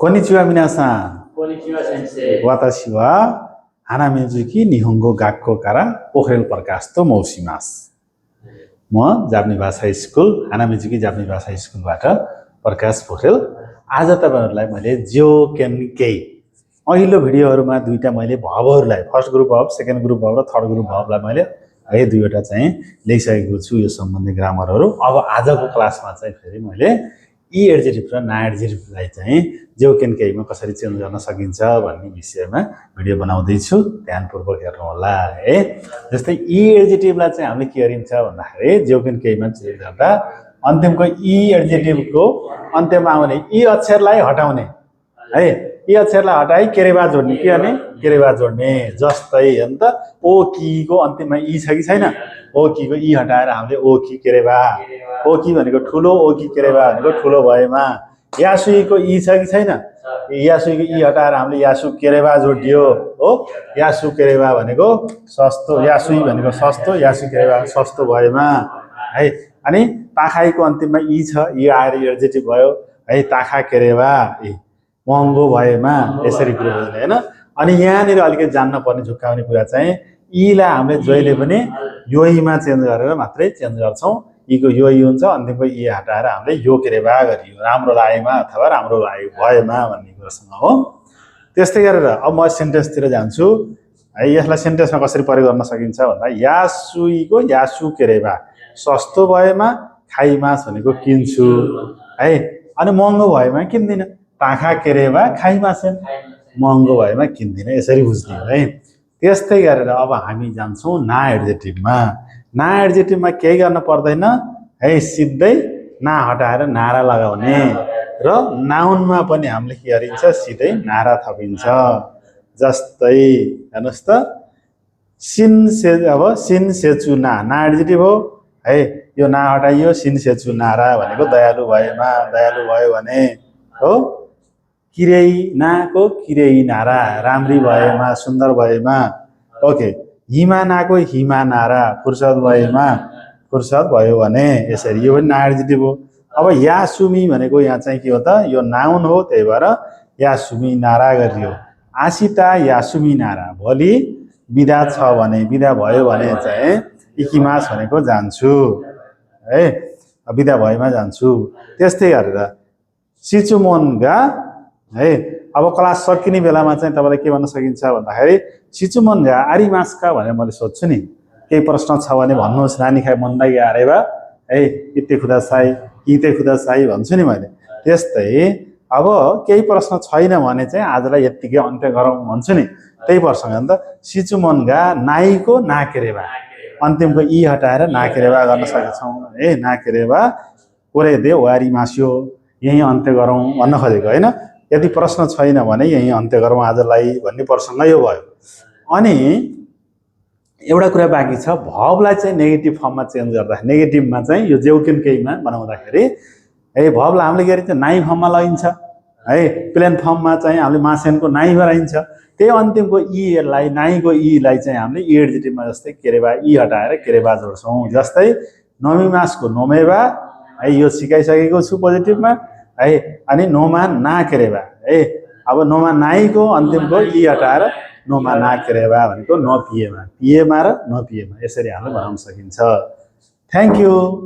こんにちは皆さこんにちは先ん。生。私は花水木日本語学校からポヘルप्रकाशと申します。म जापानी भाषा स्कुल हानामिजुकी जापानी भाषा स्कुलबाट प्रकाश पोखरेल। आज तपाईहरुलाई मैले जो क्यान के अघिल्लो भिडियोहरुमा दुईटा मैले भर्बहरुलाई first group verb, second group verb र थर्ड ग्रुप भर्बलाई मैले है दुईवटा चाहिँ लेखिसकेको छु यो सम्बन्धी ग्रामरहरु। अब आजको क्लासमा चाहिँ फेरि मैले ई एडजेक्टिभ र ना एडजेक्टिभलाई चाहिँ जो क्यान केमा कसरी चेन्ज गर्न सकिन्छ भन्ने विषयमा भिडियो बनाउँदै छु। ध्यानपूर्वक हेर्नु होला है। जस्तै ई एडजेक्टिभलाई चाहिँ हामीले के गरिन्छ भन्दाखेरि जो क्यान केमा चेन्ज गर्दा अन्तिमको ई एडजेक्टिभको अन्त्यमा आउने ई अक्षरलाई हटाउने है। ई अक्षरलाई हटाई केरेवा जोड्ने के गर्ने केरेवा जोड्ने। जस्तै हैन त ओ की को अन्त्यमा ई छ कि छैन? ओ की को ई हटाएर हामीले ओ की केरेवा। ओ की भनेको ठुलो, ओ की केरेवा भनेको ठुलो भएमा। यासुई को ई छ कि छैन? यासुई को ई हटाएर हामीले यासु केरेवा जोडियो हो। यासु केरेवा भनेको सस्तो, यासुई भनेको सस्तो, यासु केरेवा सस्तो भएमा है। अनि ताखाई को अन्तिममा ई छ, ई आएर एडजेक्टिभ भयो है। ताखा केरेवा महँगो भएमा यसरी कुरो हुँदैन हैन। अनि यहाँनिर अलिकति जान्न पर्ने झुक्काउने कुरा चाहिँ ई लाई हामीले जहिले पनि योईमा चेन्ज गरेर मात्रै चेन्ज गर्छौं। ई को योई हुन्छ, अन्तिमको ई हटाएर हामीले यो केरेवा गरियो राम्रो लागेमा अथवा राम्रो भएमा भन्ने कुरासँग हो। त्यस्तै गरेर अब म सेन्टेन्सतिर जान्छु है। यसलाई सेन्टेन्समा कसरी प्रयोग गर्न सकिन्छ भन्दा यासुई को यासु केरेवा सस्तो भएमा, खाइमास भनेको किन्छु है। अनि महँगो भएमा किन्दिन। ताखा केरेवा खाइमासेन महँगो भएमा किन्दिन। यसरी बुझ्ने है। त्यस्तै गरेर अब हामी जान्छौं ना एडजेक्टिभमा। ना एडजेक्टिभमा केही गर्न पर्दैन है। सिधै ना हटाएर नारा लगाउने र नाउनमा पनि हामीले के गरिन्छ सिधै नारा थपिन्छ। जस्तै हेर्नुस् त सिन से अब सिन सेचु ना ना एडजेक्टिभ हो है। यो ना हटाइयो सिन सेचु नारा भनेको दयालु भएमा, दयालु भयो भने हो। किरेई नाको किरेई नारा राम्री भएमा, सुन्दर भएमा। ओके। हिमा नाको हिमा नारा फुर्सद भएमा, फुर्सद भयो भने यसरी यो पनि ना एडजेक्टिभ हो। अब यासुमी भनेको यहाँ चाहिँ के हो त यो नाउन हो, त्यही भएर यासुमी नारा गरियो। आशिता यासुमी नारा भोलि बिदा छ भने, बिदा भयो भने चाहिँ इकिमास भनेको जान्छु है। बिदा भएमा जान्छु। त्यस्तै गरेर सिचुमोनगा है। अब क्लास सकिने बेलामा चाहिँ तपाईले के भन्न सकिन्छ भन्दाखेरि सिचुमोनगा आरिमास्का भनेर मैले सोध्छु नि। केही प्रश्न छ भने भन्नुहोस् नानीखाइ मनलाई आरेबा है। इते खुदासाई इते खुदासाई भन्छु नि मैले। त्यस्तै अब केही प्रश्न छैन भने चाहिँ आजलाई यतिकै अन्त्य गरौँ भन्छु नि। त्यही प्रश्न हो नि त। सिचुमोनगा नाइको नाकेरेबा अन्तिमको ई हटाएर नाकेरेबा गर्न सक्छौं है। नाकेरेबा कोरे दे वारी मास्यो यही अन्त्य गरौँ भन्न खोजेको हैन। यदि प्रश्न छैन भने यही अन्त्य गरौँ आजलाई भन्ने प्रश्न यो भयो। अनि एउटा कुरा बाँकी छ भर्बलाई चाहिँ नेगेटिभ फर्ममा चेन्ज गर्दा नेगेटिभमा चाहिँ यो जेउ क्यान केमा बनाउँदाखेरि है भर्बलाई हामीले के गरिन्छ नाइ फर्ममा लगिन्छ है। प्लेन फर्ममा चाहिँ हामीले मासेनको नाइ गराइन्छ। त्यही अन्तिमको ई लाई नाइको ई लाई चाहिँ हामीले ई एडजेक्टिभमा जस्तै केरेबा ई हटाएर केरेबा जोड्छौं। जस्तै नोमिमासको नोमेबा है यो सिकाइसकेको छु पोजिटिभमा है। अनि नोमा ना केरेबा है। अब नोमा नाइको अन्तिमको ई हटाएर नोमा ना केरेबा भनेको न पिएमा, पिएमा र न पिएमा यसरी हामीले बनाउन सकिन्छ। Thank you.